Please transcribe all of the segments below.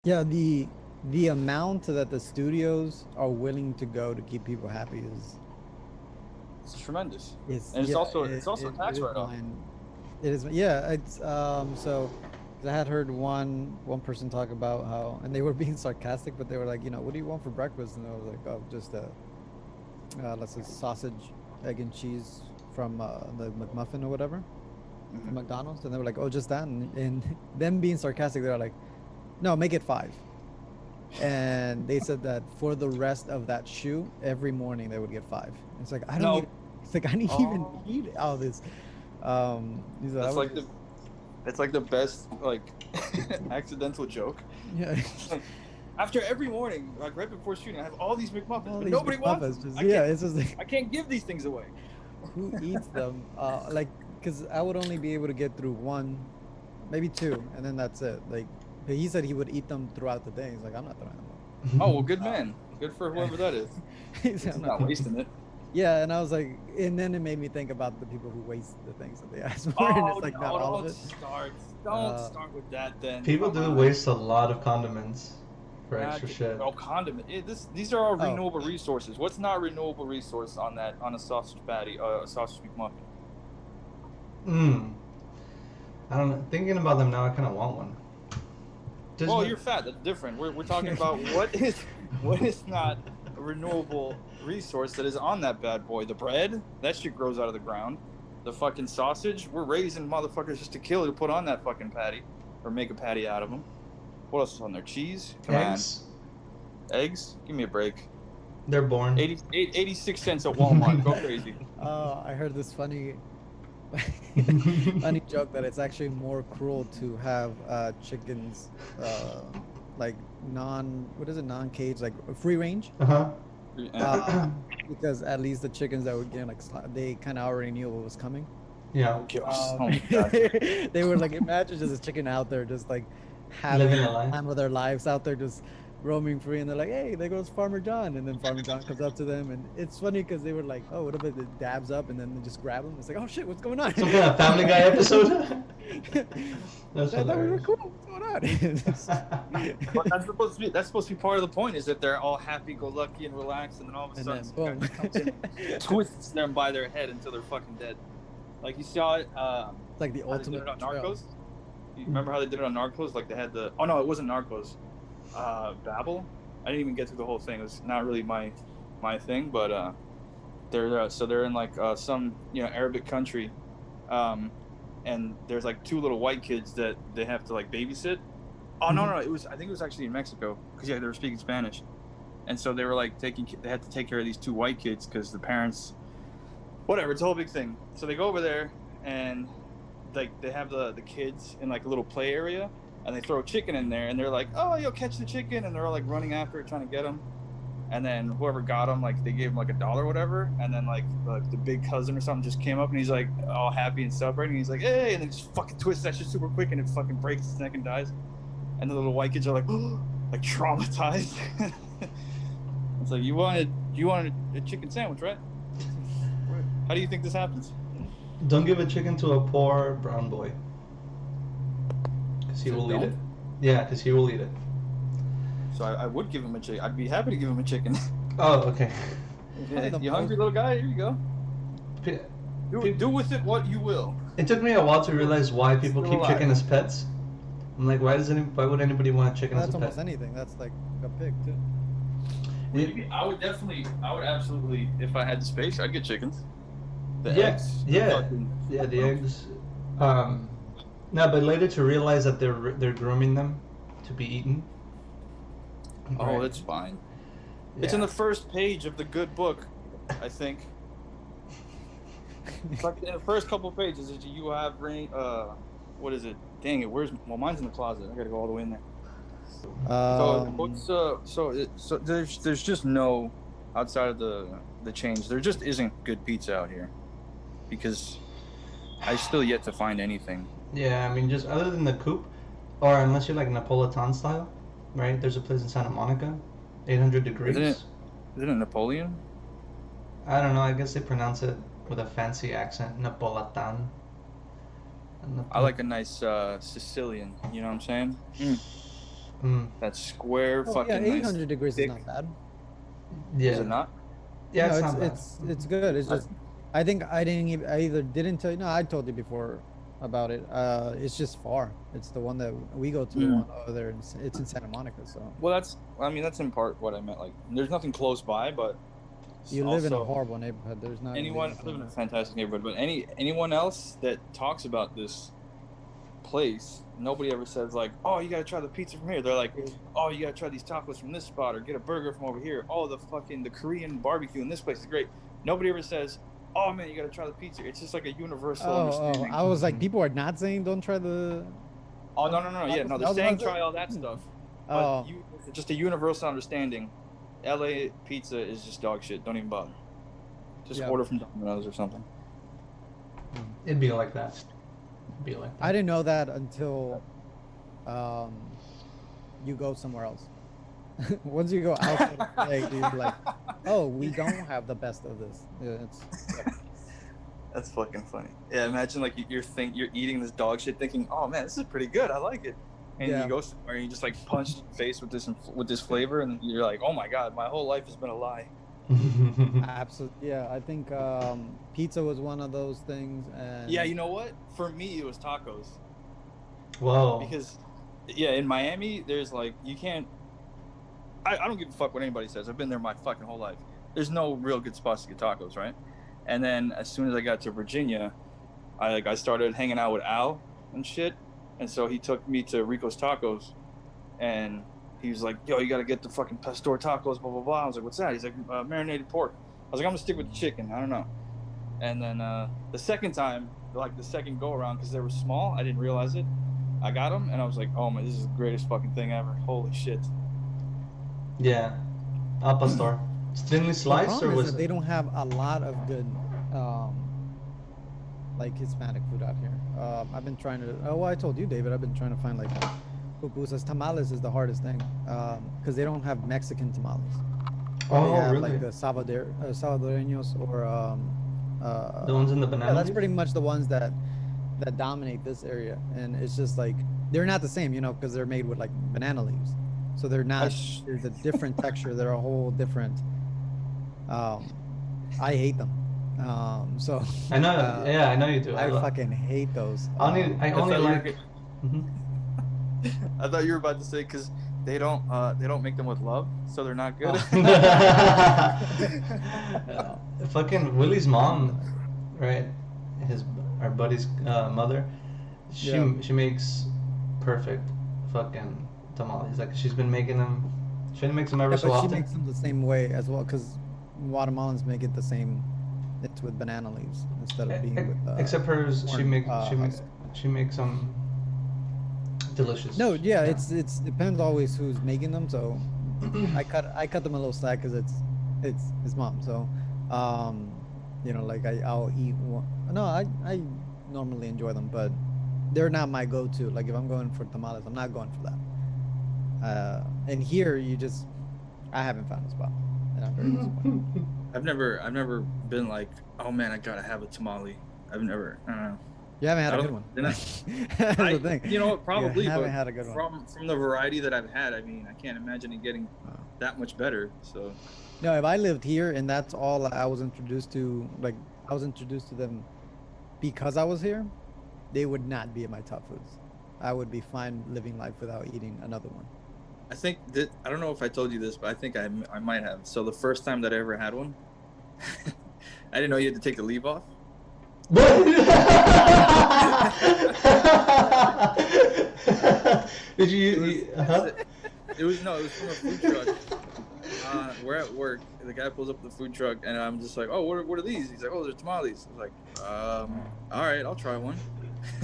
Yeah, the amount that the studios are willing to go to keep people happy It's tremendous, is and yeah, it's also a it tax is write-off. mine. It is, yeah, it's so 'cause I had heard one person talk about how, and they were being sarcastic, but they were like, what do you want for breakfast? And I was like, oh, just let's say sausage, egg and cheese from the McMuffin or whatever from Hmm. McDonald's, and they were like, oh, just that, and them being sarcastic, they were like, no, make it five. And they said that for the rest of that shoe, every morning they would get five. It's like I don't No, even. It's like I didn't even oh, need all this. He said I that's would like the just that's like the best like accidental joke. yeah. It's like after every morning, like right before shooting, I have all these McMuffins, All but these nobody wants McMuffins, them. just yeah. It's just like I can't give these things away. who eats them? Like because I would only be able to get through one, maybe two, and then that's it. Like, but he said he would eat them throughout the day. He's like, I'm not throwing them away. Oh well, good man, good for Yeah. whoever that is. He At said, least I'm he's not not throwing. wasting it. Yeah, and I was like, and then it made me think about the people who waste the things that they ask for, and Oh it's like not no, all of don't it. start. Don't Uh, start with that then. People Come do on. waste a lot of condiments for God, extra shit. oh, condiment. These are all oh, renewable resources. What's not a renewable resource on that on a sausage patty, a sausage McMuffin? Mmm. I don't know. Thinking about them now, I kind of want one. Just Well, you're fat. That's different. We're talking about what is not a renewable resource that is on that bad boy. The bread, that shit grows out of the ground. The fucking sausage, we're raising motherfuckers just to kill it to put on that fucking patty or make a patty out of them. What else is on there? Cheese? Come on. eggs. Eggs? Give me a break. They're born. 86 cents at Walmart. Go crazy. I heard this funny, funny joke that it's actually more cruel to have chickens, like what is it, non-cage, like free range, Uh-huh. uh, because at least the chickens that were getting like they kind of already knew what was coming. Yeah, Oh, gosh. Oh my god. They were like, imagine just a chicken out there, just like living having a the life. time of their lives out there, just roaming free. And they're like, hey, there goes Farmer John. And then Farmer John comes up to them. And it's funny because they were like, oh, what if it dabs up and then they just grab him? It's like, oh shit, what's going on? Some kind of Family Guy episode. That's I thought we were hilarious. cool. What's going on? But that's supposed to be part of the point is that they're all happy go lucky and relaxed and then all of a And sudden then some guy boom. just comes in and twists them by their head until they're fucking dead. Like you saw it It's like the how they did ultimate it on betrayal. Narcos? You remember how they did it on Narcos? Like they had the oh no, it wasn't Narcos. Babel? I didn't even get through the whole thing. It was not really my thing, but they're in like some Arabic country, um, and there's like two little white kids that they have to like babysit. Oh no, it was I think it was actually in Mexico because yeah they were speaking Spanish, and so they were like they had to take care of these two white kids because the parents whatever it's a whole big thing. So they go over there and like they have the kids in like a little play area and they throw a chicken in there and they're like oh you'll catch the chicken and they're all like running after it trying to get them and then whoever got him like they gave him like $1 or whatever and then like the big cousin or something just came up and he's like all happy and celebrating he's like hey and then just fucking twists that shit super quick and it fucking breaks his neck and dies and the little white kids are like like traumatized. It's like you wanted a chicken sandwich right how do you think this happens? Don't give a chicken to a poor brown boy, because he So will eat don't. it. Yeah, because he will eat it. So I would give him a chicken. I'd be happy to give him a chicken. Oh, okay. Probably the You most. hungry little guy? Here you go. Pe- Do with it what you will. It took me a while to realize why people Still keep alive. chicken as pets. I'm like, why would anybody want a chicken as That's a almost pet? anything. That's like a pig too. I would absolutely, if I had the space, I'd get chickens. The Yeah, eggs. yeah, Fucking, yeah. The eggs. Um, no, but later to realize that they're grooming them to be eaten. oh, Right. that's fine. Yeah. It's in the first page of the good book, I think. It's like in the first couple of pages, you have rain. What is it? Dang it! Well, mine's in the closet. I gotta go all the way in there. So what's so there's just no outside of the change. There just isn't good pizza out here because I still yet to find anything. Yeah, I mean, just other than the coop, or unless you like Napolitan style, right? There's a place in Santa Monica, 800 Isn't it? degrees. Isn't it Napoleon? I don't know. I guess they pronounce it with a fancy accent, Napolitan. I like a nice Sicilian. You know what I'm saying? That square Oh, fucking yeah, nice. 800 degrees thick. is not bad. Yeah. Is it not? Yeah, No, it's not bad. it's good. It's just I think I didn't even I either didn't tell you. No, I told you before about it. It's just far. It's the one that we go to. The one over there. It's in Santa Monica. So Well, that's in part what I meant. Like, there's nothing close by, but you live in a also, horrible neighborhood. There's not gonna be anyone I anything live in a there. fantastic neighborhood, but anyone else that talks about this place, nobody ever says like, oh, you gotta try the pizza from here. They're like, oh, you gotta try these tacos from this spot, or get a burger from over here. Oh, the Korean barbecue in this place is great. Nobody ever says, oh man, you gotta try the pizza. It's just like a universal understanding. I was like, people are not saying don't try the. Oh no, yeah, no, they're saying try all that stuff, but Oh, just a universal understanding. LA pizza is just dog shit. Don't even bother. Just Yeah. order from Domino's or something. It'd be like that. I didn't know that until you go somewhere else. Once you go outside of LA, you're like, oh, we don't have the best of this. Yeah, That's fucking funny. Yeah, imagine like you're eating this dog shit, thinking, oh man, this is pretty good. I like it. And Yeah. you go somewhere and you just like punch in the face with this flavor, and you're like, oh my god, my whole life has been a lie. absolutely. Yeah, I think pizza was one of those things. And Yeah, you know what? For me, it was tacos. Whoa. Because yeah, in Miami there's like, you can't, I don't give a fuck what anybody says. I've been there my fucking whole life. There's no real good spots to get tacos, right? And then as soon as I got to Virginia, I started hanging out with Al and shit, and so he took me to Rico's Tacos, and he was like, yo, you gotta get the fucking pastor tacos, blah blah blah. I was like, what's that? He's like, marinated pork. I was like, I'm gonna stick with the chicken, I don't know. And then the second time, like the second go around, because they were small, I didn't realize it, I got them, and I was like, oh man, this is the greatest fucking thing ever. Holy shit. Yeah. Al pastor. Thinly the sliced, problem or is was that they it? don't have a lot of good like Hispanic food out here. I've been trying to. Oh, well, I told you, David. I've been trying to find like pupusas. Tamales is the hardest thing because they don't have Mexican tamales. They Oh, have really? like the Salvadoreños or The ones in the banana yeah, that's leaf? pretty much the ones that dominate this area, and it's just like they're not the same, you know, because they're made with like banana leaves, so they're not. There's a different texture. They're a whole different. I hate them. So I know. Yeah, I know you do. I love- fucking hate those. I only thought you were like. Mhm. I thought you were about to say because they don't make them with love, so they're not good. Fucking Willie's mom, right? Our buddy's mother. She Yeah. she makes perfect fucking tamales. Like she's been making them. She makes them ever Yeah, so but she often. makes them the same way as well, because Guatemalans make it the same. It's with banana leaves instead of being with. Except hers, she corn, makes husk. she makes them delicious. No, yeah, it's depends always who's making them. So I cut them a little slack because it's mom. So you know, like I'll eat one. No, I normally enjoy them, but they're not my go-to. Like if I'm going for tamales, I'm not going for that. And here I haven't found a spot, and I'm very disappointed. I've never been like, oh man, I gotta have a tamale. I've never. I don't know. You haven't had I a don't- good one. they're not- That's the thing. You know what? Probably, You haven't but had a good one. from the variety that I've had, I mean, I can't imagine it getting Wow. that much better. So No, if I lived here and that's all I was introduced to, like I was introduced to them because I was here, they would not be in my top foods. I would be fine living life without eating another one. I think that, I don't know if I told you this, but I think I might have. So the first time that I ever had one, I didn't know you had to take the leaf off. Did you? It was from a food truck. We're at work. The guy pulls up the food truck, and I'm just like, "Oh, what are these?" He's like, "Oh, they're tamales." I was like, "All right, I'll try one."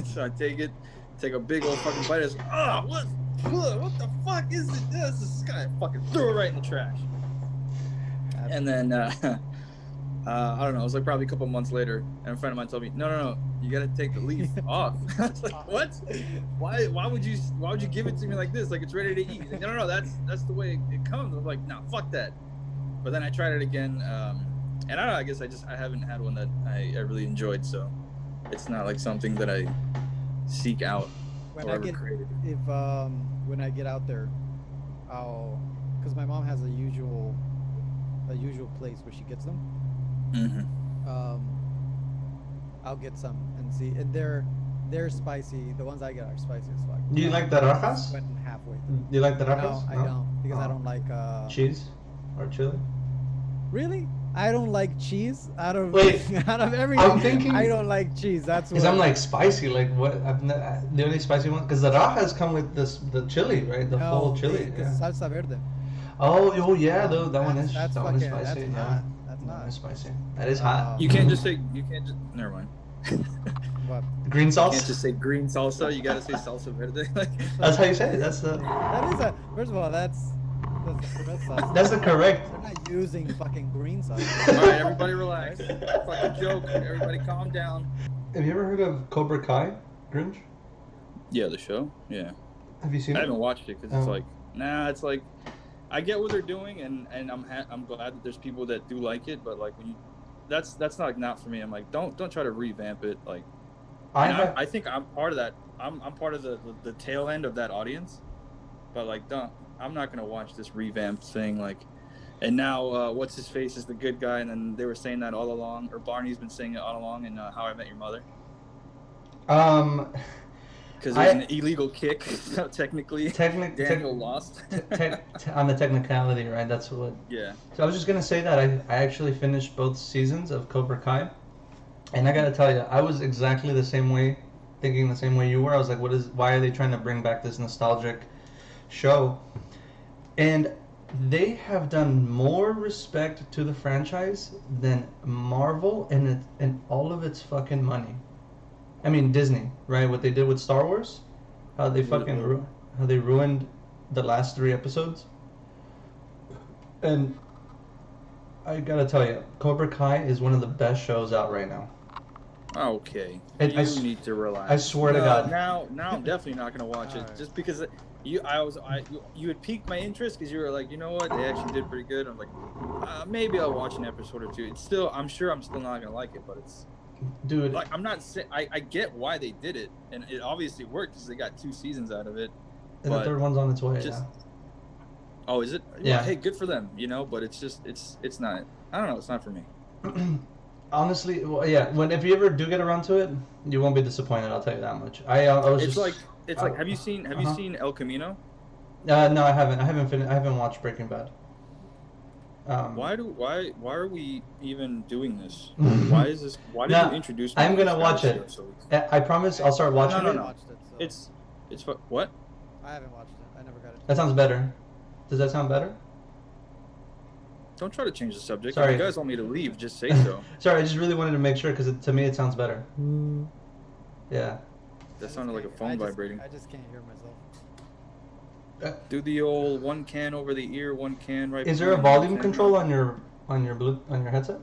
So I take a big old fucking bite. I was like, what the fuck is it? This guy fucking threw it right in the trash. And then I don't know. It was like probably a couple months later, and a friend of mine told me, "No, you gotta take the leaf off." I was like, "What? Why would you give it to me like this? Like it's ready to eat?" He's like, no, that's the way it comes. I'm like, "No, fuck that." But then I tried it again, and I don't know. I guess I haven't had one that I really enjoyed, so it's not like something that I seek out. when I whoever get created it. if when I get out there, I'll because my mom has a usual place where she gets them. Mm-hmm. Um, I'll get some and see, and they're spicy. The ones I get are spicy as fuck. Do you like the I rajas? went halfway through. Do you like the No, rajas? I No? don't because I Oh. don't like Cheese or chili? really. I don't like cheese. Out of Wait, out of every, I'm thinking- I don't like cheese. That's Because what. I'm like spicy, like what? The only spicy one, because the rajas come with the chili, right? The full No, chili. because Yeah. salsa verde. Oh yeah, though that one is That's that one is fucking. spicy. That's Yeah, hot. That's that one hot. is spicy. That is hot. You can't just say. You can't just. Never mind. What? Green You sauce. can't just say green salsa. You gotta say salsa verde. That's how you say it. That's the. That is a. First of all, that's the correct sauce. That's the correct. They're not using fucking green sauce. All right, everybody relax. Fucking joke. Everybody calm down. Have you ever heard of Cobra Kai, Grinch? Yeah, the show. Yeah. Have you seen I it? haven't watched it because it's Oh. like, nah, it's like, I get what they're doing, and I'm glad that there's people that do like it, but like when you, that's not like not for me. I'm like, don't try to revamp it. Like, I think I'm part of that. I'm part of the tail end of that audience, but like, I'm not gonna watch this revamped thing. Like, and now what's his face is the good guy, and then they were saying that all along, or Barney's been saying it all along in How I Met Your Mother. Because it was an illegal kick, so technically Daniel lost. On the technicality, right? That's what. Yeah. So I was just gonna say that I actually finished both seasons of Cobra Kai, and I gotta tell you, I was exactly the same way, thinking the same way you were. I was like, why are they trying to bring back this nostalgic show? And they have done more respect to the franchise than Marvel and all of its fucking money. I mean Disney, right? What they did with Star Wars, how they fucking how they ruined the last 3 episodes. And I gotta tell you, Cobra Kai is one of the best shows out right now. Okay. And You need to relax. I swear to God. Now I'm definitely not gonna watch it Alright. just because you had piqued my interest because you were like, you know what, they actually did pretty good. I'm like, maybe I'll watch an episode or two. It's still, I'm sure I'm still not gonna like it, but it's. Dude, Like I'm not saying I get why they did it, and it obviously worked because they got 2 seasons out of it. and the but third one's on its way. just- Yeah. Oh, is it? Yeah. Well, hey, good for them, you know. But it's just it's not. I don't know. It's not for me. Honestly, well, yeah. If you ever do get around to it, you won't be disappointed. I'll tell you that much. I was It's just like Have you seen El Camino? no, I haven't. I haven't watched Breaking Bad. Why are we even doing this? Why is this? Why did No, you introduce me? I'm to gonna this watch guy it. so- I promise I'll start watching No, it. no. Watched it, so It's what? I haven't watched it. I never got it. That sounds better. Does that sound better? Don't try to change the subject. Sorry. If you guys want me to leave, just say so. Sorry, I just really wanted to make sure because to me it sounds better. Yeah. That sounded like a phone vibrating. I just can't hear myself. Do the old one can over the ear, one can right. Is there a behind, volume one can control right- on your headset?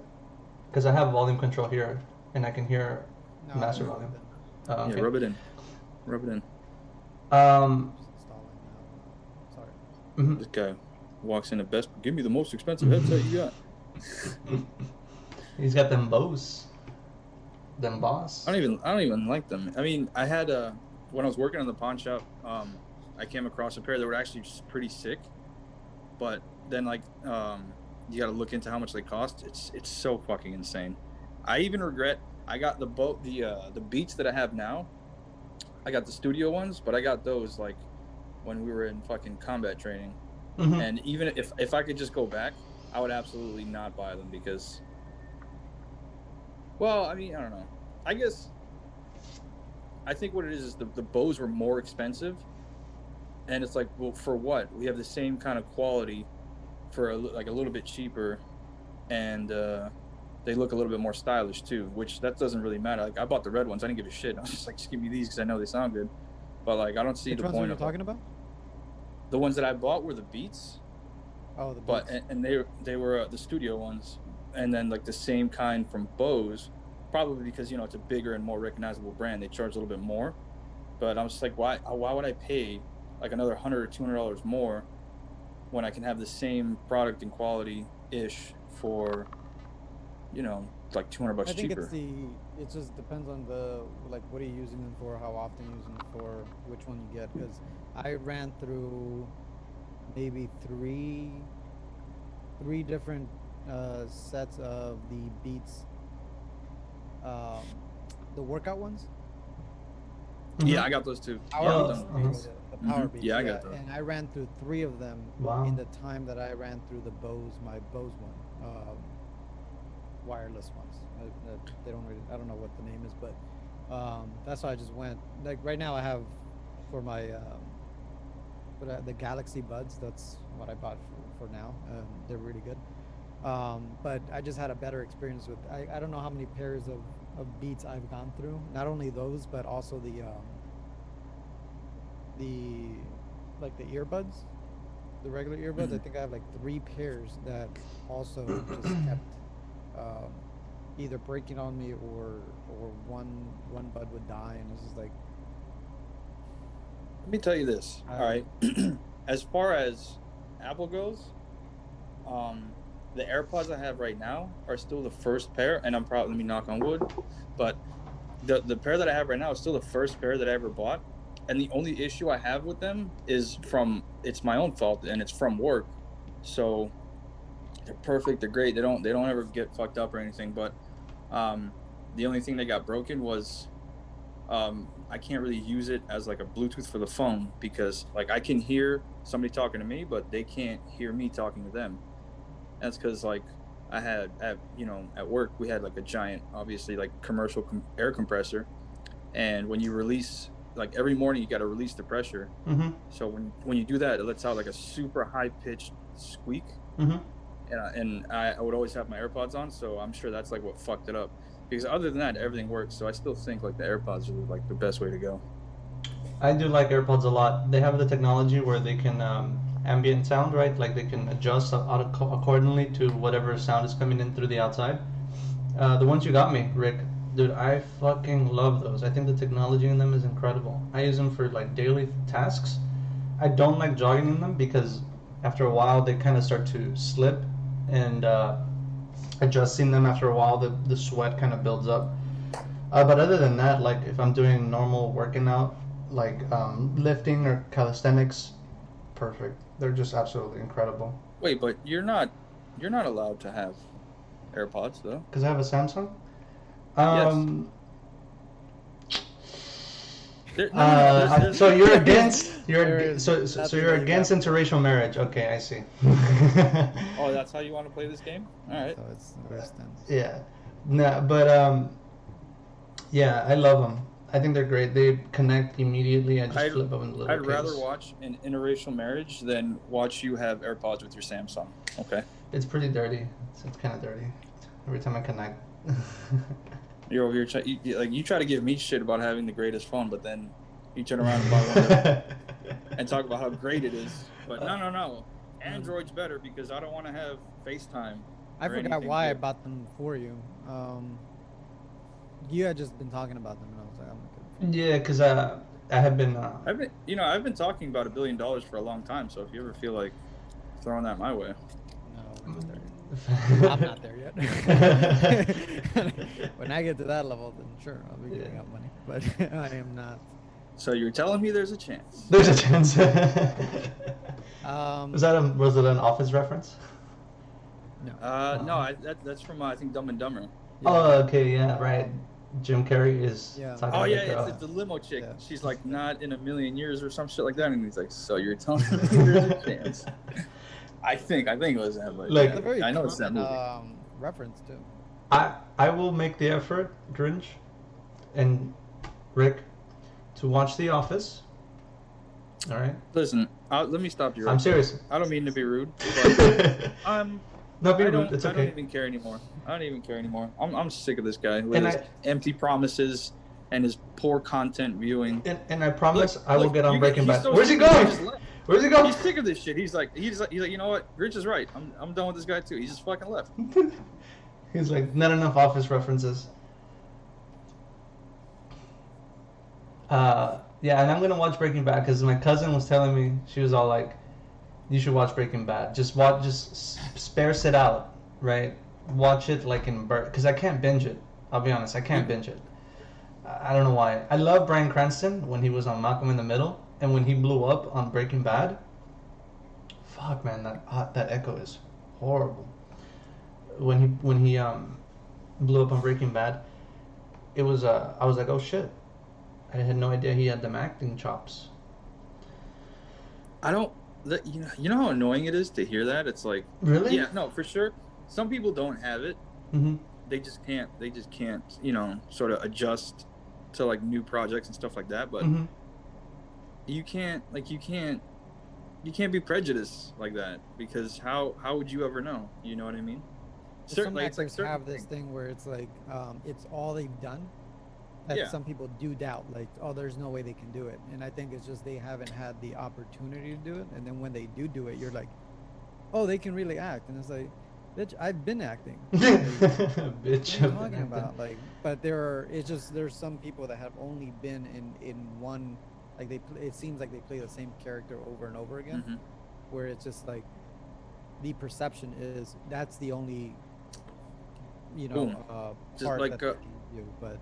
Because I have volume control here, and I can hear No, master I haven't volume. been. Oh, okay. Yeah, rub it in. Rub it in. Um. Just installing now. Sorry. mhm. This guy walks in the best. Give me the most expensive headset you got. He's got them bows. Them boss. I don't even like them. I mean, I had when I was working in the pawn shop, I came across a pair that were actually just pretty sick, but then like you got to look into how much they cost. It's so fucking insane. I even regret I got the Beats that I have now. I got the studio ones, but I got those like when we were in fucking combat training. Mhm. And even if I could just go back, I would absolutely not buy them because, well, I mean, I don't know. I guess I think what it is the bows were more expensive, and it's like, well, for what? We have the same kind of quality for a little bit cheaper, and they look a little bit more stylish too, which that doesn't really matter. Like I bought the red ones, I didn't give a shit. I was just like, just give me these because I know they sound good. But like, I don't see Which the ones were point you of talking about? the ones that I bought were the Beats. Oh, the But Beats. and they were the studio ones, and then like the same kind from Bose, probably because it's a bigger and more recognizable brand. They charge a little bit more, but I'm just like, why would I pay like another $100 or $200 more when I can have the same product and quality ish for like $200 I think cheaper. it just depends on like what are you using them for, how often you're using them for, which one you get. Because I ran through maybe three different sets of the Beats, um, the workout ones. Yeah, Mhm. I got those too. Power Yeah, I'm Beats, done. there you go, the Power Beats. Yeah, I Yeah, got those. and I ran through three of them Wow. in the time that I ran through my Bose one, wireless ones. They don't really, I don't know what the name is, but that's why I just went. Like right now, I have for my the Galaxy Buds. That's what I bought for now. They're really good. But I just had a better experience with. I don't know how many pairs of Beats I've gone through. Not only those, but also the like the earbuds, the regular earbuds. I think I have like three pairs that also just kept um, either breaking on me or one bud would die, and it's just like Let me tell you this. I All don't right. know. As far as Apple goes, um, the AirPods I have right now are still the first pair, and I'm probably, let me knock on wood, but the pair that I have right now is still the first pair that I ever bought. And the only issue I have with them is it's my own fault and it's from work. So they're perfect, they're great. They don't ever get fucked up or anything, but um, the only thing that got broken was I can't really use it as like a Bluetooth for the phone because like I can hear somebody talking to me, but they can't hear me talking to them. That's because like I had at work we had like a giant, obviously like commercial air compressor, and when you release like every morning you got to release the pressure. Mm-hmm. So when you do that, it lets out like a super high pitched squeak, Mm-hmm. and I would always have my AirPods on, so I'm sure that's like what fucked it up. Because other than that, everything works. So I still think like the AirPods are like the best way to go. I do like AirPods a lot. They have the technology where they can ambient sound, right? Like they can adjust accordingly to whatever sound is coming in through the outside. The ones you got me, Rick, dude, I fucking love those. I think the technology in them is incredible. I use them for like daily tasks. I don't like jogging in them because after a while they kind of start to slip, and adjusting them after a while the sweat kind of builds up. But other than that, like if I'm doing normal working out, like lifting or calisthenics, perfect. They're just absolutely incredible. Wait, but you're not allowed to have AirPods though. Because I have a Samsung. Yes. Um, No. so you're against There is so nothing you're that you against got. interracial marriage. Okay, I see. Oh, that's how you want to play this game? All right. So it's worse than. Yeah, no, but yeah, I love them. I think they're great. They connect immediately. I just I'd flip open the little I'd rather case. watch an interracial marriage than watch you have AirPods with your Samsung. Okay. It's pretty dirty. It's kind of dirty. Every time I connect. You're over here like you try to give me shit about having the greatest phone, but then you turn around and buy one and talk about how great it is. But no. Android's better because I don't want to have FaceTime. I or forgot anything why I good. bought them for you. You had just been talking about them, and I was like, I'm not gonna. Yeah, because I have been. I've been talking about $1 billion for a long time. So if you ever feel like throwing that my way, No, we're not there yet. I'm not there yet. When I get to that level, then sure, I'll be giving Yeah. out money. But I am not. so you're telling me there's a chance? There's a chance. Was it an Office reference? No. No, that's from I think Dumb and Dumber. Yeah. Oh, okay, yeah, right. Jim Carrey is Yeah. talking Oh about yeah, the girl. it's the limo chick. Yeah. She's like not in a million years or some shit like that, and he's like, so you're telling me there's a chance? I think it was that, but Like- It's a very I know it's that common, movie. reference too. I will make the effort, Grinch, and Rick, to watch The Office. All right. Listen, let me stop you. Right I'm there. serious. I don't mean to be rude, but Don't be I rude. don't. It's I don't okay. even care anymore. I'm sick of this guy with And his empty promises and his poor content viewing. And I promise I will Look, get on you Breaking he's Bad. so Where's he sick of it, going? just left. Where's he going? He's sick of this shit. He's like, you know what? Rich is right. I'm done with this guy too. He just fucking left. He's like, not enough Office references. Yeah, and I'm gonna watch Breaking Bad because my cousin was telling me, she was all like, "You should watch Breaking Bad. Just spare it out, right? watch it like in because I can't binge it. I'll be honest, I can't binge it. I don't know why. I love Bryan Cranston when he was on Malcolm in the Middle, and when he blew up on Breaking Bad. Fuck, man, that echo is horrible. When he blew up on Breaking Bad, it was I was like, oh shit, I had no idea he had them acting chops. I don't. You know how annoying it is to hear that. It's like, Really? yeah, no, for sure. Some people don't have it. Mm-hmm. They just can't. You know, sort of adjust to like new projects and stuff like that. But Mm-hmm. you can't be prejudiced like that, because how would you ever know? You know what I mean? Some It's like actors have this thing where it's like it's all they've done. That Yeah. some people do doubt, like, oh, there's no way they can do it, and I think it's just they haven't had the opportunity to do it, and then when they do it, you're like, oh, they can really act, and it's like, bitch, I've been acting. Like, Bitch. what are you talking about? Like, but there's some people that have only been in one, like it seems like they play the same character over and over again, Mhm. where it's just like the perception is that's the only, Boom. Just part like, that they can do, but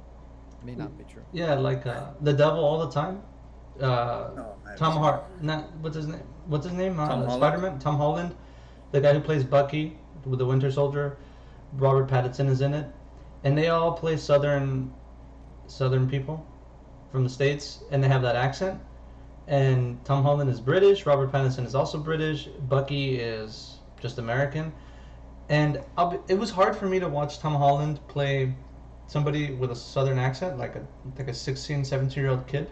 may not be true. Yeah, like the devil all the time. Oh, man, Tom it's- Hart. Not what's his name? What's his name? Tom Holland? Spider-Man. Tom Holland, the guy who plays Bucky with the Winter Soldier. Robert Pattinson is in it, and they all play Southern people from the States, and they have that accent. And Tom Holland is British. Robert Pattinson is also British. Bucky is just American. And it was hard for me to watch Tom Holland play somebody with a Southern accent, like a 16, 17-year-old kid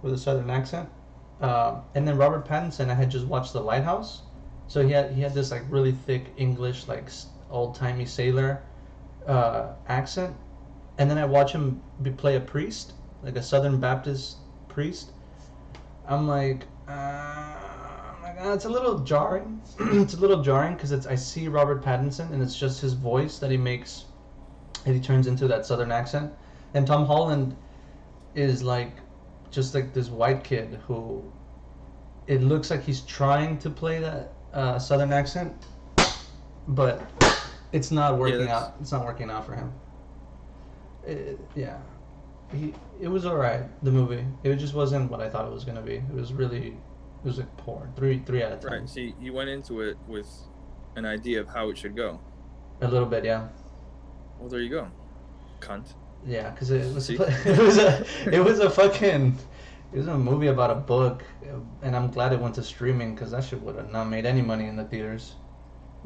with a Southern accent. And then Robert Pattinson, I had just watched The Lighthouse, so he had this like really thick English, like old-timey sailor accent. And then I watch him play a priest, like a Southern Baptist priest. I'm like, it's a little jarring. It's a little jarring because I see Robert Pattinson and it's just his voice that he makes, that he turns into that Southern accent. And Tom Holland is like, just like this white kid who, it looks like he's trying to play that Southern accent, but it's not working out. It's not working out for him. Yeah. It was alright, the movie. It just wasn't what I thought it was gonna be. It was like poor. 3 out of 10. Right. See, you went into it with an idea of how it should go. A little bit, yeah. Well, there you go, cunt. Yeah, because it was See? it was a movie about a book, and I'm glad it went to streaming because that shit would have not made any money in the theaters.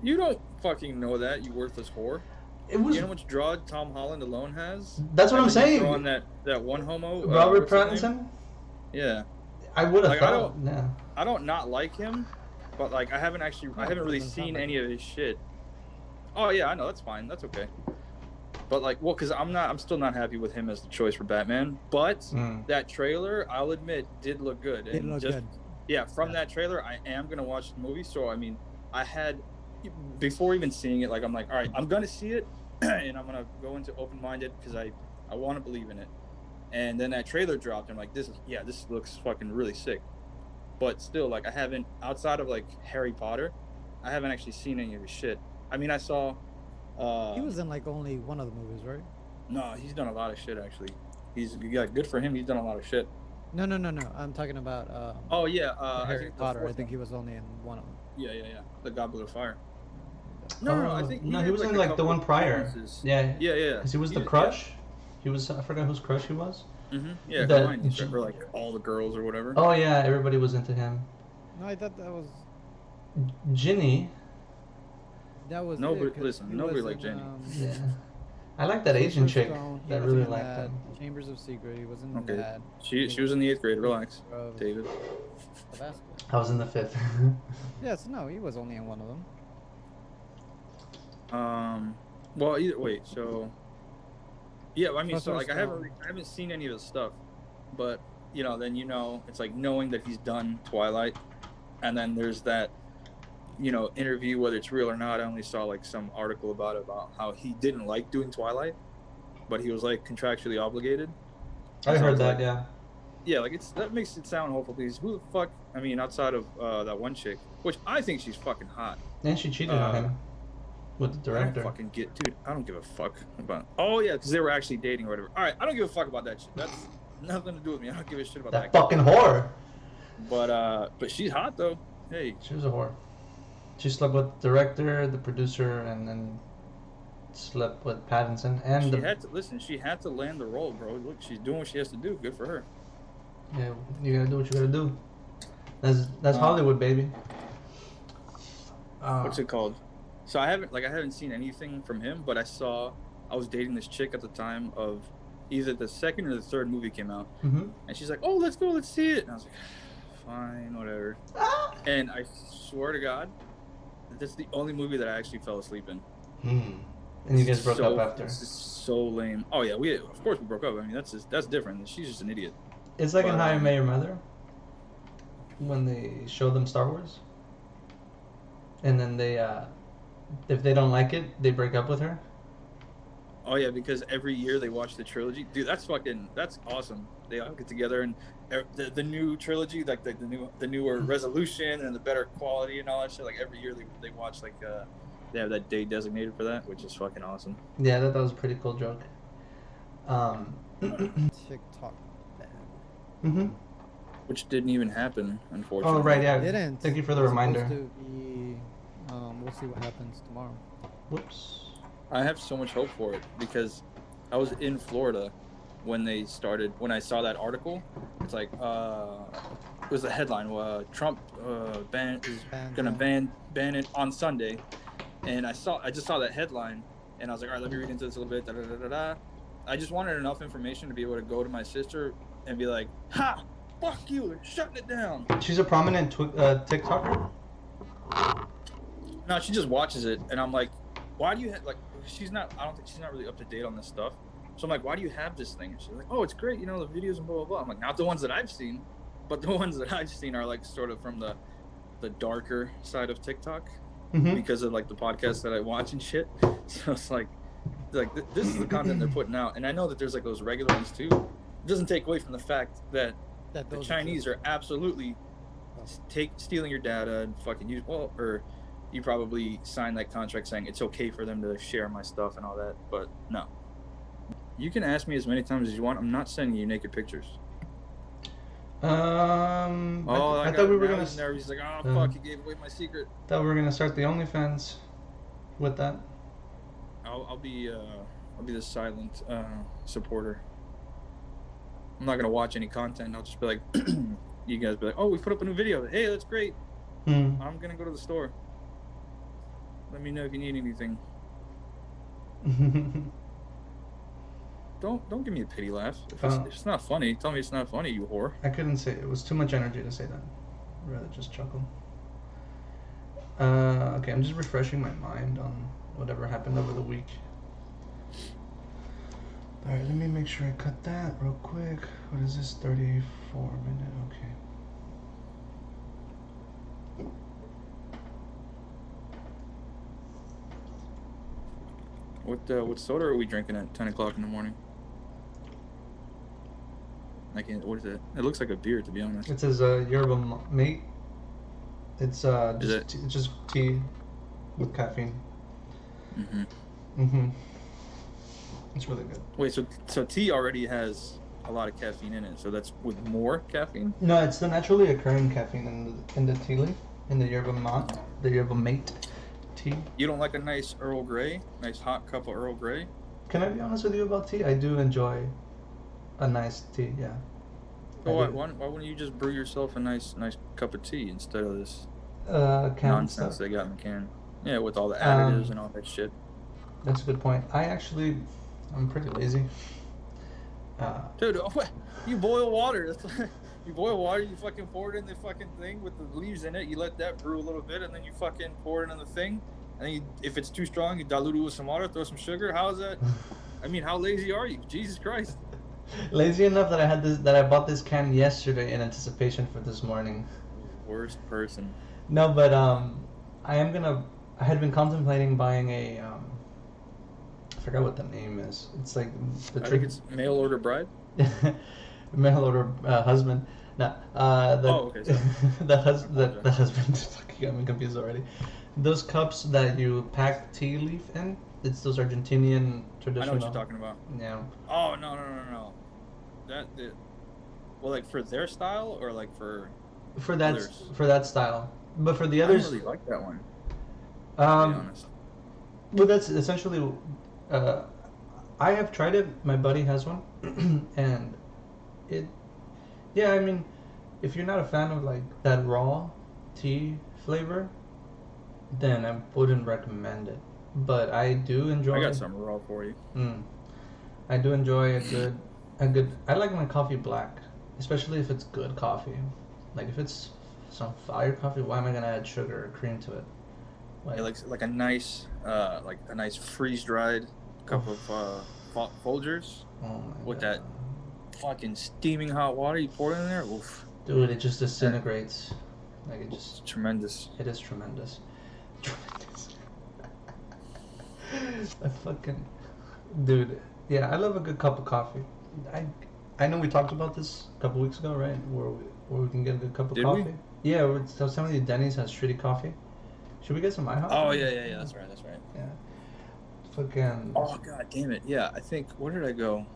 You don't fucking know that, you worthless whore. It was. You know how much draw Tom Holland alone has? That's what I'm saying. On that one homo. Robert what's his name? Pattinson. Yeah. I would have Like, thought. Yeah. I don't not like him, but like I haven't really seen any of his shit. Oh yeah, I know, that's fine, that's okay. But like, well, because I'm still not happy with him as the choice for Batman. But that trailer, I'll admit, did look good. It looked good. Yeah, from that trailer, I am gonna watch the movie. So I mean, I had before even seeing it, like I'm like, all right, I'm gonna see it, and I'm gonna go into open-minded because I want to believe in it. And then that trailer dropped. And I'm like, this looks fucking really sick. But still, like, I haven't, outside of like Harry Potter, I haven't actually seen any of his shit. I mean, I saw. He was in like only one of the movies, right? No, he's done a lot of shit actually. Good for him. He's done a lot of shit. No. I'm talking about. Oh yeah, Harry Potter. I think he was only in one of them. Yeah. The Goblet of Fire. No, I think he was in like the one prior. Yeah. Because he was the crush. Yeah. He was. I forgot whose crush he was. Mm-hmm. Yeah, for like all the girls or whatever. Oh yeah, everybody was into him. No, I thought that was. Ginny. That was. Nobody liked Ginny. Yeah. I like that Asian chick. That really liked him. Chambers of Secret. He was in Okay. that. She was in the 8th grade. Relax, David. I was in the 5th. Yes, no, he was only in one of them. Well, either way, so. Yeah, I mean, so like I haven't seen any of his stuff, but then it's like knowing that he's done Twilight, and then there's that, interview, whether it's real or not. I only saw like some article about how he didn't like doing Twilight, but he was like contractually obligated. I heard that, like, yeah. Yeah, like that makes it sound hopeful because who the fuck? I mean, outside of that one chick, which I think she's fucking hot. And she cheated on him. With the I don't director. fucking get, dude. I don't give a fuck about. Oh yeah, because they were actually dating or whatever. All right, I don't give a fuck about that shit. That's nothing to do with me. I don't give a shit about That that. fucking whore. But she's hot though. Hey, She was a whore. She slept with the director, the producer, and then slept with Pattinson and she the. had to listen. She had to land the role, bro. Look, she's doing what she has to do. Good for her. Yeah, you gotta do what you gotta do. That's Hollywood, baby. What's it called? So I haven't seen anything from him, but I was dating this chick at the time of either the second or the third movie came out, Mm-hmm. and she's like, "Oh, let's go, let's see it." And I was like, "Fine, whatever." And I swear to God, that's the only movie that I actually fell asleep in. And you guys broke up after. This is so lame. Oh yeah, of course we broke up. I mean, that's different. She's just an idiot. It's like in But, How I Met Your Mother when they show them Star Wars, and then they, if they don't like it, they break up with her. Oh yeah, because every year they watch the trilogy. Dude, that's awesome. They all get together and the new trilogy, like the newer resolution and the better quality and all that shit. Like every year they watch they have that day designated for that, which is fucking awesome. Yeah, that was a pretty cool joke. TikTok ban. Mm-hmm. Which didn't even happen, unfortunately. Oh right, yeah. Didn't. Thank you for the It's reminder. supposed to be, we'll see what happens tomorrow. Whoops. I have so much hope for it because I was in Florida when I saw that article. It's like it was the headline, Trump is gonna ban it on Sunday, and I just saw that headline and I was like, all right, let me read into this a little bit. Da, da, da, da, da. I just wanted enough information to be able to go to my sister and be like, ha, fuck you, they're shutting it down. She's a prominent TikToker. No, she just watches it, and I'm like, why do you I don't think she's not really up to date on this stuff. So I'm like, why do you have this thing? And she's like, oh, it's great, the videos and blah, blah, blah. I'm like, not the ones that I've seen, but the ones that I've seen are like sort of from the darker side of TikTok because of like the podcasts that I watch and shit. So it's like this is the content they're putting out. And I know that there's like those regular ones too. It doesn't take away from the fact that the Chinese are absolutely stealing your data and fucking use, or you probably signed that contract saying it's okay for them to share my stuff and all that, but no. You can ask me as many times as you want. I'm not sending you naked pictures. I thought we were gonna. He's like, oh fuck, he gave away my secret. Thought we were gonna start the OnlyFans with that. I'll be the silent supporter. I'm not gonna watch any content. I'll just be like, you guys be like, oh, we put up a new video. Hey, that's great. I'm gonna go to the store. Let me know if you need anything. Don't give me a pity laugh. If it's not funny, tell me it's not funny, you whore. I couldn't say it. It was too much energy to say that. I'd rather just chuckle. Okay, I'm just refreshing my mind on whatever happened over the week. Alright, let me make sure I cut that real quick. What is this? 34 minute, okay. What soda are we drinking at 10 o'clock in the morning? What is it? It looks like a beer, to be honest. It says Yerba Mate. It's it's just tea with caffeine. It's really good. Wait, so tea already has a lot of caffeine in it, so that's with more caffeine? No, it's the naturally occurring caffeine in the tea leaf, in the Yerba Mate tea. You don't like a nice Earl Grey, nice hot cup of Earl Grey? Can I be honest with you about tea? I do enjoy a nice tea, yeah. So why wouldn't you just brew yourself a nice cup of tea instead of this nonsense stuff they got in the can? Yeah, with all the additives and all that shit. That's a good point. I'm pretty lazy. Dude, you boil water. You boil water, you fucking pour it in the fucking thing with the leaves in it, you let that brew a little bit, and then you fucking pour it in the thing, and then if it's too strong, you dilute it with some water, throw some sugar. How is that? I mean, how lazy are you? Jesus Christ. Lazy enough that I bought this can yesterday in anticipation for this morning. Worst person. No, but I had been contemplating buying a I forgot what the name is. It's like I think it's mail order bride. Mail order husband. No, Oh, okay. Sorry. the husband. Fucking got me confused already. Those cups that you pack tea leaf in, it's those Argentinian I traditional. know what you're talking about. Yeah. Oh no. Well, like for their style or like for others. For that style, but for the I don't others, really like that one. To be um, honest. well, that's essentially. Uh, I have tried it. My buddy has one, and it. Yeah, I mean, if you're not a fan of like that raw tea flavor, then I wouldn't recommend it. But I do enjoy. I got some raw for you. I do enjoy a good. I like my coffee black, especially if it's good coffee. Like if it's some fire coffee, why am I gonna add sugar or cream to it? Yeah, like a nice freeze dried cup of Folgers Oh my with God. that fucking steaming hot water you pour it in there. Oof, Dude, it just disintegrates. Like it it's just. tremendous. It is tremendous. Tremendous. I fucking. Dude, yeah, I love a good cup of coffee. I know we talked about this a couple weeks ago, right? Where we can get a good cup of Did coffee. we? Yeah, so some of the Denny's has shitty coffee. Should we get some IHOP? Oh yeah. That's right. Yeah. Fucking. Oh god damn it. Yeah, I think where did I go?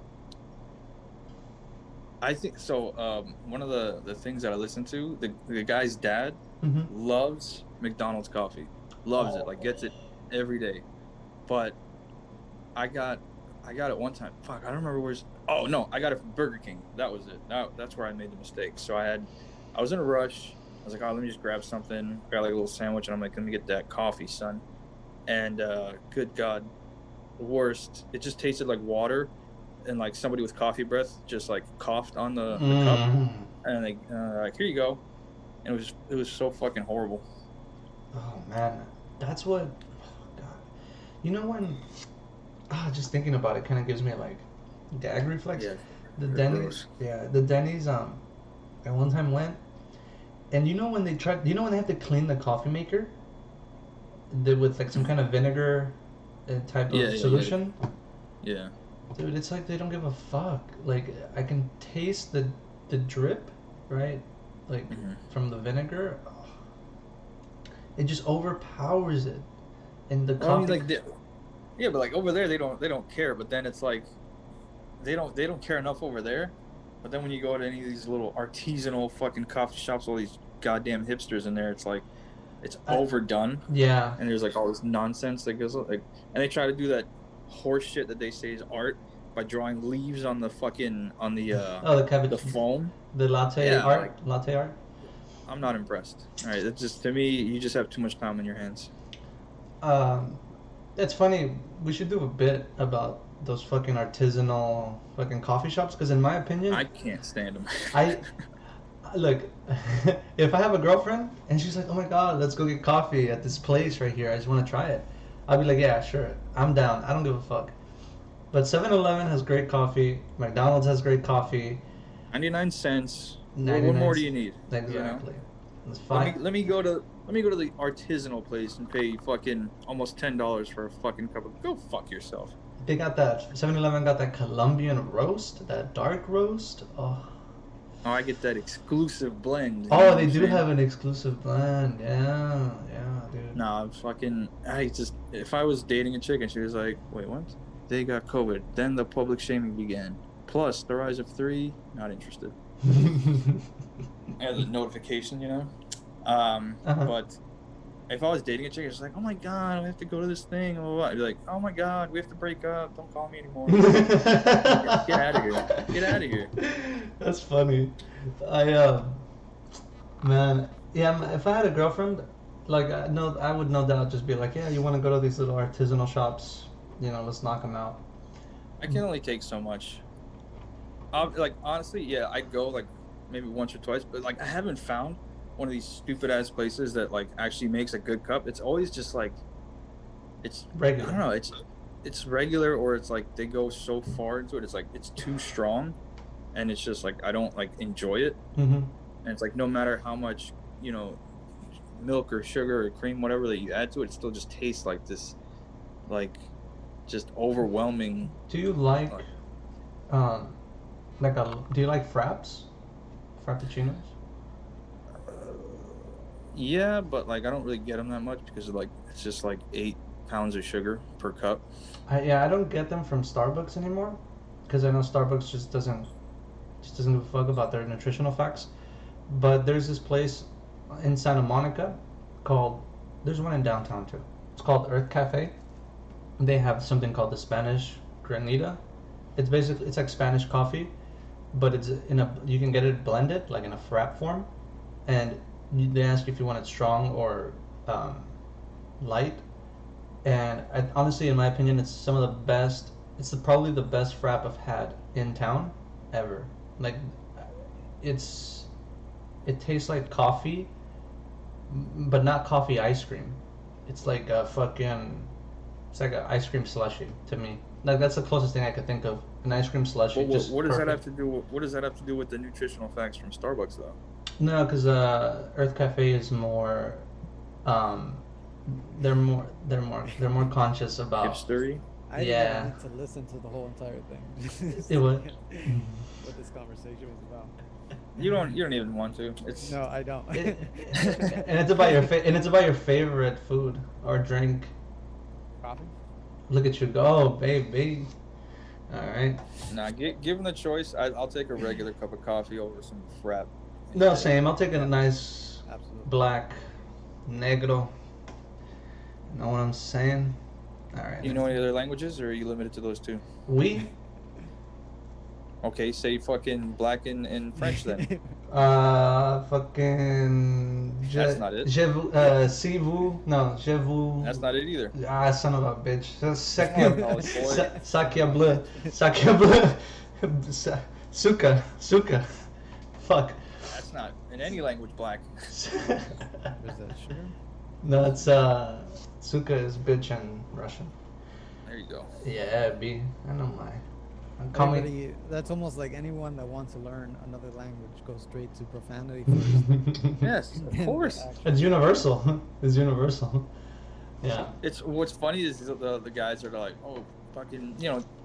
I think so. One of the things that I listen to, the guy's dad Mhm. loves McDonald's coffee, loves it, like gets it every day. But I got it one time. Fuck, I don't remember where's. Oh no, I got it from Burger King. That was it. That's where I made the mistake. So I was in a rush. I was like, oh, let me just grab something. Got like a little sandwich, and I'm like, let me get that coffee, son. And good God, the worst. It just tasted like water, and like somebody with coffee breath just like coughed on the cup, and like here you go, and it was so fucking horrible. Oh man, that's what. Oh, God, you know when? Just thinking about it kind of gives me like gag reflex. Yeah, The they're Denny's, gross. yeah, the Denny's. I one time went, and you know when they have to clean the coffee maker, with like some kind of vinegar, type of solution. Yeah. Dude, it's like they don't give a fuck. Like I can taste the drip, right? Like from the vinegar. Oh, it just overpowers it, and the Well, I mean, coffee. like, yeah, but like over there they don't care. But then it's like they don't care enough over there. But then when you go to any of these little artisanal fucking coffee shops, all these goddamn hipsters in there, it's like it's overdone. Yeah. And there's like all this nonsense that goes like, and they try to do that horse shit that they say is art by drawing leaves on the fucking the foam, the latte art, like, latte art. I'm not impressed. All right, it's just, to me, you just have too much time in your hands. It's funny. We should do a bit about those fucking artisanal fucking coffee shops, because in my opinion, I can't stand them. Look, if I have a girlfriend and she's like, oh my God, let's go get coffee at this place right here, I just want to try it, I'll be like, yeah, sure, I'm down, I don't give a fuck. But 7-Eleven has great coffee, McDonald's has great coffee. 99 cents. 99 what more do you need? Exactly. You know? It's fine. Let me go to the artisanal place and pay fucking almost $10 for a fucking cup of. Go fuck yourself. They got that 7-Eleven got that Colombian roast, that dark roast. Oh, I get that exclusive blend. Oh, they do have an exclusive blend. Yeah, dude. Nah, if I was dating a chick and she was like, wait, what? They got COVID. Then the public shaming began. Plus the rise of 3. Not interested. I had the notification, you know. But if I was dating a chick, it's like, oh my God, we have to go to this thing. I'd be like, oh my God, we have to break up. Don't call me anymore. Get out of here. Get out of here. That's funny. Man, yeah. If I had a girlfriend, like, I would no doubt just be like, yeah, you want to go to these little artisanal shops? You know, let's knock them out. I can only take so much. Like, honestly, yeah, I'd go like maybe once or twice, but like I haven't found one of these stupid ass places that like actually makes a good cup. It's always just like it's regular. I don't know, it's regular, or it's like they go so far into it, it's like it's too strong, and it's just like I don't like enjoy it. And it's like no matter how much, you know, milk or sugar or cream, whatever that you add to it, it still just tastes like this, like just overwhelming. Do you like do you like fraps? frappuccinos? Yeah, but like I don't really get them that much because like it's just like 8 pounds of sugar per cup. I don't get them from Starbucks anymore, because I know Starbucks just doesn't give a fuck about their nutritional facts. But there's this place in Santa Monica called. There's one in downtown too. It's called Earth Cafe. They have something called the Spanish Granita. It's like Spanish coffee, but it's in a you can get it blended like in a frap form, and they ask you if you want it strong or um, light. And honestly, in my opinion, it's some of the best. Probably the best frap I've had in town ever. Like, it's it tastes like coffee, but not coffee ice cream. It's like a fucking. It's like an ice cream slushy to me. Like that's the closest thing I could think of. An ice cream slushy. What does that have to do? What does that have to do with the nutritional facts from Starbucks, though? No, because Earth Cafe is more. Um, they're more conscious about. Hipstery. I didn't Yeah. even need to listen to the whole entire thing. It was. What this conversation was about. You don't even want to. It's No, I don't. And it's about your favorite food or drink. Coffee? Look at you go, baby. All right. Nah, given the choice, I'll take a regular cup of coffee over some frap. No, same. I'll take a nice Absolutely. black negro. Know what I'm saying? All right. You know any other languages, or are you limited to those two? We Okay, say fucking black and French then. fucking. That's not it. Je vous, si vous, no, je vous. That's not it either. Ah, son of a bitch. Oh, boy. Sacre bleu. Sacre bleu. Suka. Fuck. That's not in any language black. Is that sugar? No, it's Suka is bitch in Russian. There you go. Yeah, B. I know my. I'm coming. Everybody, that's almost like anyone that wants to learn another language goes straight to profanity first. Yes, of course. It's universal. It's universal. Yeah. It's what's funny is the guys are like, oh, fucking,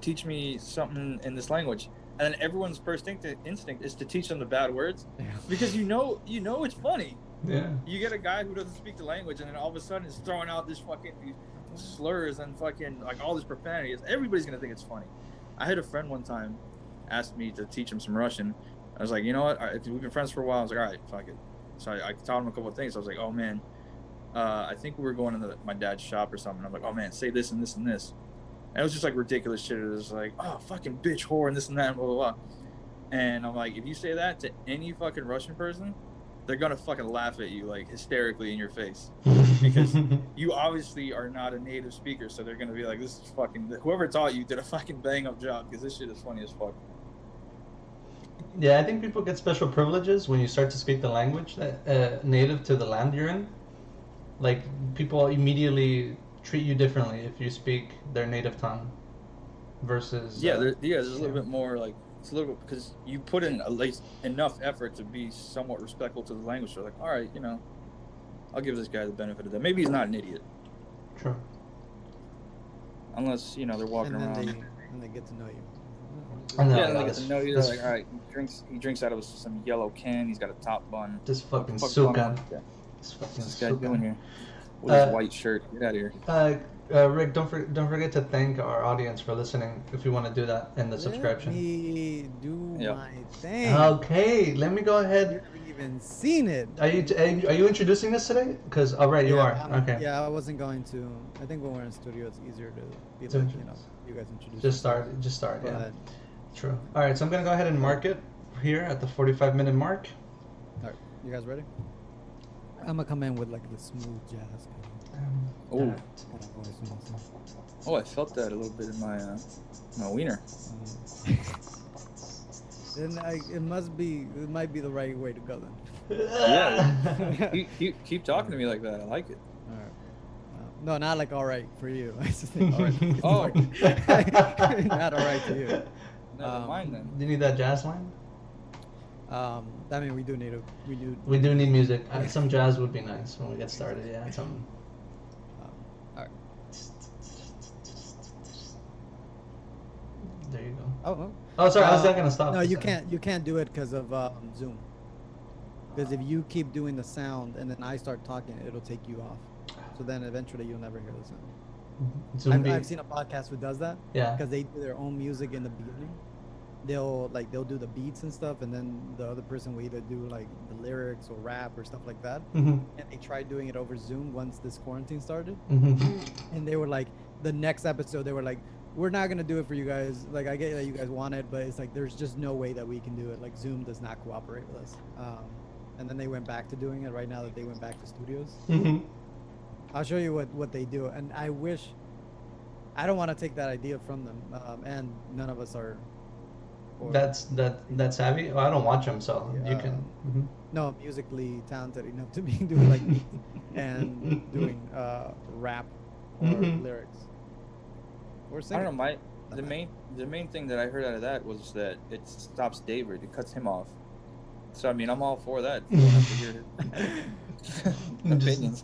teach me something in this language, and then everyone's first instinct is to teach them the bad words, because you know it's funny. Yeah. You get a guy who doesn't speak the language, and then all of a sudden is throwing out this fucking slurs and fucking like all this profanity. Everybody's gonna think it's funny. I had a friend one time asked me to teach him some Russian. I was like, you know what? We've been friends for a while. I was like, all right, fuck it. So I taught him a couple of things. I was like, oh man, I think we were going into my dad's shop or something. I'm like, oh man, say this and this and this. And it was just like ridiculous shit. It was like, oh, fucking bitch, whore, and this and that, and blah, blah, blah. And I'm like, if you say that to any fucking Russian person, they're gonna fucking laugh at you like hysterically in your face, because you obviously are not a native speaker. So they're gonna be like, this is fucking, whoever taught you did a fucking bang up job, because this shit is funny as fuck. Yeah, I think people get special privileges when you start to speak the language that native to the land you're in. Like, people immediately treat you differently if you speak their native tongue versus there's a little bit more like, it's a little bit, because you put in at least enough effort to be somewhat respectful to the language. So like, all right, I'll give this guy the benefit of that. Maybe he's not an idiot. True. Unless they're walking and then around. they get to know you. And Yeah, then they get to know you. They're like, all right, he drinks out of some yellow can. He's got a top bun. This fucking What the fuck's Suka. going on? This fucking What's this guy Suka. doing here? With his white shirt. Get out of here. Rick, don't forget to thank our audience for listening. If you want to do that in the subscription. Let me do my thing. Okay, let me go You ahead. haven't even seen it. Are you introducing this today? Because you are. Okay. Yeah, I wasn't going to. I think when we're in studio, it's easier to be To like, introduce. you guys introduce. Just yourselves. start. Go Yeah. ahead. True. All right, so I'm gonna go ahead and mark it here at the 45-minute mark. All right, you guys ready? I'm gonna come in with like the smooth jazz Oh, kind of voice. oh, I felt that a little bit in my wiener. Then it might be the right way to go then. Yeah. keep talking to me like that. I like it. All right. No, not like all right for you. I just think all right. Oh. Not all right to you. Never mind then. Do you need that jazz line? I mean, we do need We do need music. Some jazz would be nice when we get started. Yeah, some. all right. There you go. Oh. Oh, sorry, I was not gonna stop. No, you can't do it because of Zoom. Because if you keep doing the sound and then I start talking, it'll take you off. So then eventually you'll never hear the sound. I've seen a podcast who does that. Yeah. Because they do their own music in the beginning. They'll do the beats and stuff, and then the other person will either do like the lyrics or rap or stuff like that. Mm-hmm. And they tried doing it over Zoom once this quarantine started. Mm-hmm. And they were like, the next episode, they were like, we're not gonna do it for you guys. Like, I get that you guys want it, but it's like there's just no way that we can do it. Like, Zoom does not cooperate with us. And then they went back to doing it right now that they went back to studios. Mm-hmm. I'll show you what they do. And I don't want to take that idea from them. And none of us are. That's savvy. Oh, I don't watch them, so you can. Mm-hmm. No, musically talented enough to be doing like beats and doing rap or lyrics or singing. I don't know. The main thing that I heard out of that was that it stops David. It cuts him off. So I mean, I'm all for that. You don't have to hear opinions.